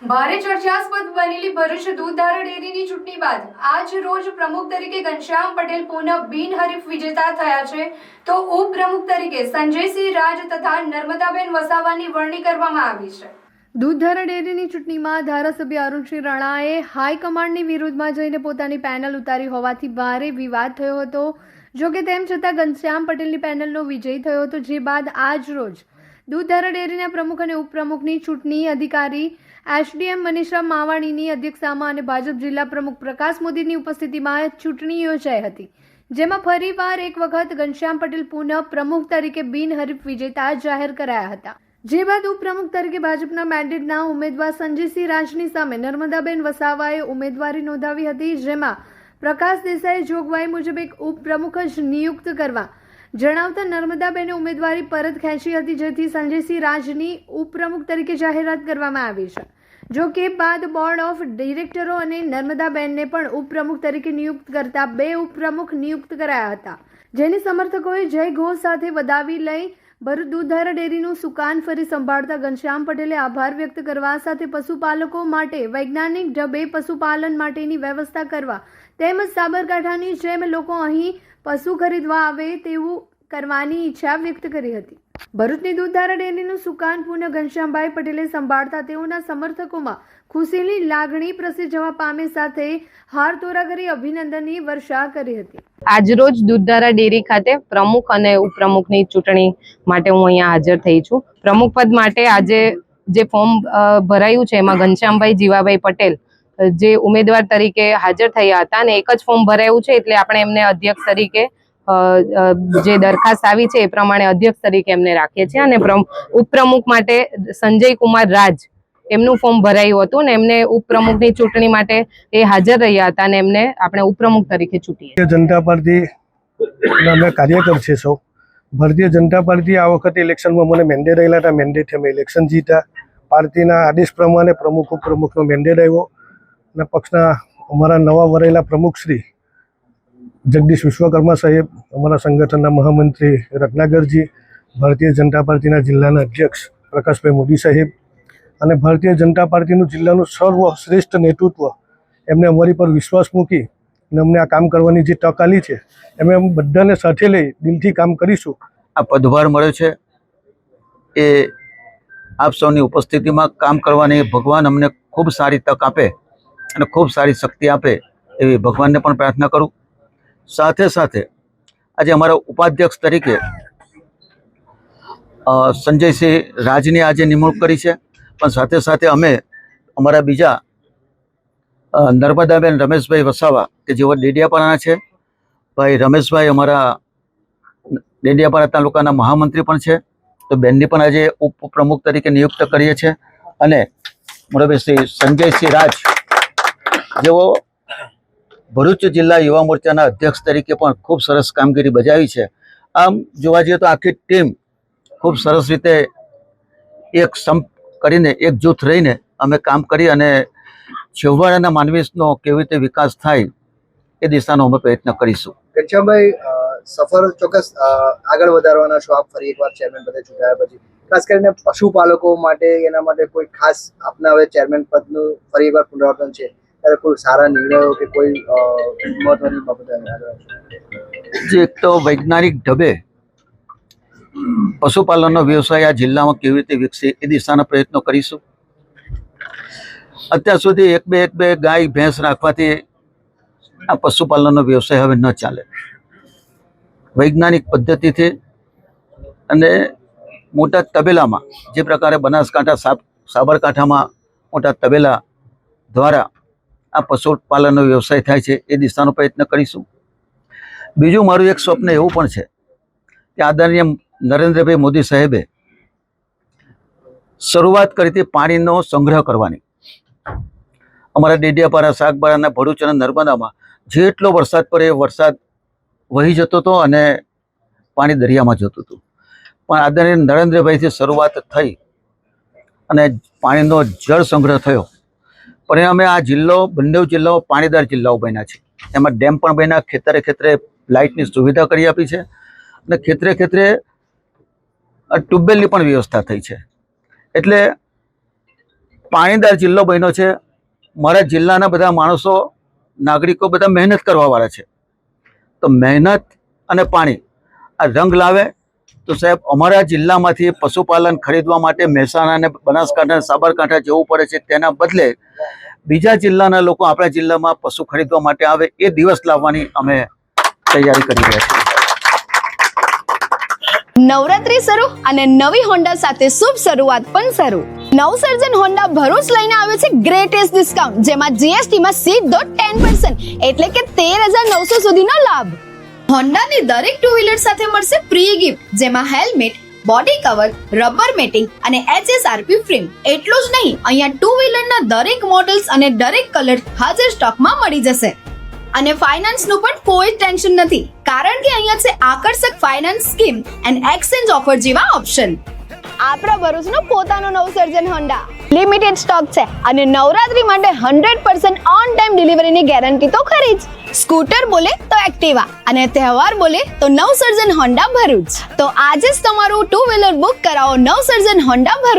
ભારે ચર્ચાસ્પદ બનેલી ભરૂચ દૂધધારા ડેરીની ચૂંટણી બાદ આજ રોજ પ્રમુખ તરીકે ઘનશ્યામ પટેલ પુનઃ બિનહરીફ વિજેતા થયા છે, તો ઉપપ્રમુખ તરીકે સંજયસિંહ રાજ તથા નર્મદાબેન વસાવાની વરણી કરવામાં આવી છે। દૂધધારા ડેરીની ચૂંટણીમાં ધારાસભ્ય અરુણસિંહ રાણાએ હાઈકમાન્ડની વિરુદ્ધમાં જઈને પોતાની પેનલ ઉતારી હોવાથી ભારે વિવાદ થયો હતો। જો કે તેમ છતાં ઘનશ્યામ પટેલની પેનલનો વિજય થયો હતો, જે બાદ આજ રોજ દૂધધારા ડેરીના પ્રમુખ અને ઉપપ્રમુખની ચૂંટણી અધિકારી એસડીએમ મનીષા માવાણીની અધ્યક્ષતામાં અને ભાજપ જિલ્લા પ્રમુખ પ્રકાશ મોદીની ઉપસ્થિતિમાં ચૂંટણી યોજાઈ હતી, જેમાં ફરીવાર એક વખત ઘનશ્યામ પટેલ પુનઃ પ્રમુખ તરીકે બિનહરીફ વિજેતા જાહેર કરાયા હતા। જે બાદ ઉપપ્રમુખ તરીકે ભાજપના મેન્ડેટના ઉમેદવાર સંજયસિંહ રાજની સામે નર્મદાબેન વસાવાએ ઉમેદવારી નોંધાવી હતી, જેમાં પ્રકાશ દેસાઈ જોગવાઈ મુજબ એક ઉપપ્રમુખ જ નિયુક્ત કરવા જણાવતા નર્મદાબેને ઉમેદવારી પરત ખેંચી હતી, જેથી સંજયસિંહ રાજની ઉપપ્રમુખ તરીકે જાહેરાત કરવામાં આવી છે। જો કે બાદ બોર્ડ ઓફ ડિરેક્ટરો અને નર્મદાબેનને પણ ઉપપ્રમુખ તરીકે નિયુક્ત કરતા 2 ઉપપ્રમુખ નિયુક્ત કરાયા હતા, જેની સમર્થકોએ જય ઘોષ સાથે વધાવી લઈ ભરૂચ દૂધધારા ડેરીનું સુકાન ફરી સંભાળતા ઘનશ્યામ પટેલે આભાર વ્યક્ત કરવા સાથે પશુપાલકો માટે વૈજ્ઞાનિક ઢબે પશુપાલન માટેની વ્યવસ્થા કરવા તેમજ સાબરકાંઠાની જેમ લોકો અહીં પશુ ખરીદવા આવે તેવું કરવાની ઈચ્છા વ્યક્ત કરી હતી। ભરૂચની દૂધધારા ડેરીનું સુકાન પુનઃ ઘનશ્યામભાઈ પટેલે સંભાળતા તેઓના સમર્થકોમાં ખુશીની લાગણી પ્રસરી જવા પામે સાથે હારતોરા કરી અભિનંદનની વર્ષા કરી હતી। આજરોજ દૂધધારા ડેરી ખાતે પ્રમુખ અને ઉપપ્રમુખની ચૂંટણી માટે હું અહીંયા હાજર થઈ છું। પ્રમુખ પદ માટે આજે જે ફોર્મ ભરાયું છે એમાં ઘનશ્યામભાઈ જીવાભાઈ પટેલ જે ઉમેદવાર તરીકે હાજર થયા હતા અને એક જ ફોર્મ ભરાયું છે, એટલે આપણે એમને અધ્યક્ષ તરીકે જે દરખાસ્ત આવી છે એ પ્રમાણે અધ્યક્ષ તરીકે એમને રાખીએ છીએ અને ઉપપ્રમુખ માટે સંજય કુમાર રાજ એમનું ફોર્મ ભરાયું હતું ને એમને ઉપપ્રમુખની ચૂંટણી માટે એ હાજર રહ્યા હતા અને એમને આપણે ઉપપ્રમુખ તરીકે ચૂંટીએ। ભારતીય જનતા પાર્ટી અમે કાર્યકર છે સૌ। ભારતીય જનતા પાર્ટી આ વખતે ઇલેક્શનમાં મને મેન્ડેટ આવેલા હતા, મેન્ડેટ અમે ઇલેક્શન જીત્યા। પાર્ટીના આદેશ પ્રમાણે પ્રમુખ ઉપપ્રમુખનો મેન્ડેટ આવ્યો અને પક્ષના અમારા નવા વરેલા પ્રમુખ શ્રી જગદીશ વિશ્વકર્મા સાહેબ, અમારા સંગઠનના મહામંત્રી રત્નાકરજી, ભારતીય જનતા પાર્ટીના જિલ્લાના અધ્યક્ષ પ્રકાશભાઈ મોદી સાહેબ અને ભારતીય જનતા પાર્ટીનું જિલ્લાનું સર્વશ્રેષ્ઠ નેતૃત્વ એમને અમારી પર વિશ્વાસ મૂકી અને અમને આ કામ કરવાની જે તક આલી છે એમ અમે બધાને સાથે લઈ દિલથી કામ કરીશું। આ પદભાર મળ્યો છે એ આપ સૌની ઉપસ્થિતિમાં કામ કરવાની ભગવાન અમને ખૂબ સારી તક આપે અને ખૂબ સારી શક્તિ આપે એવી ભગવાનને પણ પ્રાર્થના કરું। સાથે સાથે આજે અમારા ઉપાધ્યક્ષ તરીકે સંજયસિંહ રાજની આજે નિમણૂક કરી છે, પણ સાથે સાથે અમે અમારા બીજા નર્મદાબેન રમેશભાઈ વસાવા કે જેઓ ડેડિયાપાડાના છે, ભાઈ રમેશભાઈ અમારા ડેડિયાપાડા તાલુકાના મહામંત્રી પણ છે, તો બેનની પણ આજે ઉપપ્રમુખ તરીકે નિયુક્ત કરીએ છીએ અને મોરબી શ્રી સંજયસિંહ રાજ જેઓ ભરૂચ જિલ્લા યુવા મોરચાના અધ્યક્ષ તરીકે પણ ખૂબ સરસ કામગીરી બજાવી છે। આમ જોવા જઈએ તો આખી ટીમ ખૂબ સરસ રીતે એક સંપ કરીને એક જૂથ રહીને અમે કામ કરી અને છેવાડાના માનવીનો કેવી રીતે વિકાસ થાય એ દિશાનો અમે પ્રયત્ન કરીશું। ઘનશ્યામભાઈ, સફર ચોક્કસ આગળ વધારવાના છો આપ ફરી એકવાર ચેરમેન પદે ચૂંટાયા પછી, ખાસ કરીને પશુપાલકો માટે એના માટે કોઈ ખાસ આપના હવે ચેરમેન પદનું ફરી એકવાર પુનરાવર્તન છે ત્યારે કોઈ સારા નિર્ણયો કે કોઈ મહત્વની બાબત? જે એક તો વૈજ્ઞાનિક ઢબે પશુપાલનનો વ્યવસાય આ જિલ્લામાં કેવી રીતે વિકસે એ દિશાના પ્રયત્નો કરીશું। અત્યાર સુધી એક બે ગાય ભેંસ રાખવાથી આ પશુપાલનનો વ્યવસાય હવે ન ચાલે। વૈજ્ઞાનિક પદ્ધતિથી અને મોટા તબેલામાં જે પ્રકારે બનાસકાંઠા સાબરકાંઠામાં મોટા તબેલા દ્વારા આ પશુપાલનનો વ્યવસાય થાય છે એ દિશાનો પ્રયત્ન કરીશું। બીજું મારું એક સ્વપ્ન એવું પણ છે કે આદરણીય નરેન્દ્રભાઈ મોદી સાહેબે શરૂઆત કરી હતી પાણીનો સંગ્રહ કરવાની। અમારા ડેડિયાપાડા, સાગબારાના, ભરૂચ અને નર્મદામાં જેટલો વરસાદ પડે એ વરસાદ વહી જતો હતો અને પાણી દરિયામાં જતું હતું, પણ આદરણીય નરેન્દ્રભાઈથી શરૂઆત થઈ અને પાણીનો જળ સંગ્રહ થયો। પરિણામે આ જિલ્લો બંને જિલ્લાઓ પાણીદાર જિલ્લાઓ બન્યા છે। એમાં ડેમ પણ બન્યા, ખેતરે ખેતરે લાઇટની સુવિધા કરી આપી છે અને ખેતરે ખેતરે ટ્યુબવેલની પણ વ્યવસ્થા થઈ છે। એટલે પાણીદાર જિલ્લો બન્યો છે. મારા જિલ્લાના બધા માણસો નાગરિકો બધા મહેનત કરવાવાળા છે. તો મહેનત અને પાણી આ રંગ લાવે તો સાહેબ અમારા જિલ્લામાંથી પશુપાલન ખરીદવા માટે મહેસાણા અને બનાસકાંઠા સાબરકાંઠા જવું પડે છે. તેના બદલે બીજા જિલ્લાના લોકો આપણા જિલ્લામાં પશુ ખરીદવા માટે આવે એ દિવસ લાવવાની અમે તૈયારી કરી રહ્યા છીએ. નવરાત્રી શરૂ અને નવી હોન્ડા સાથે શુભ શરૂઆત પણ શરૂ. નવસર્જન હોન્ડા ભરૂચ લઈને આવ્યો છે ગ્રેટેસ્ટ ડિસ્કાઉન્ટ, જેમાં જીએસટી માં સીધો 10% એટલે કે 13,900 સુધીનો લાભ. હોન્ડાની દરેક ટુ વ્હીલર સાથે મળશે પ્રી ગિફ્ટ, જેમાં helmet, body cover, rubber matting અને HSRP ફ્રેમ. એટલું જ નહીં, અહીંયા ટુ વ્હીલરના દરેક મોડલ્સ અને દરેક કલર હાજર સ્ટોકમાં મળી જશે. અને ફાઇનાન્સનું પણ કોઈ ટેન્શન નથી, કારણ કે અહીંયા છે આકર્ષક finance scheme and exchange offer જેવા ઓપ્શન. આપણા ભરૂચનો પોતાનો નવસર્જન હોન્ડા લિમિટેડ સ્ટોક છે અને નવરાત્રી માટે 100% ઓન ટાઈમ ડિલિવરીની ગેરંટી તો ખરી જ. સ્કૂટર બોલે તો એક્ટિવા અને તહેવાર બોલે તો નવસર્જન હોન્ડા ભરૂચ. તો આજે જ તમારું ટુ વ્હીલર બુક કરાવો નવસર્જન હોન્ડા ભરૂચ.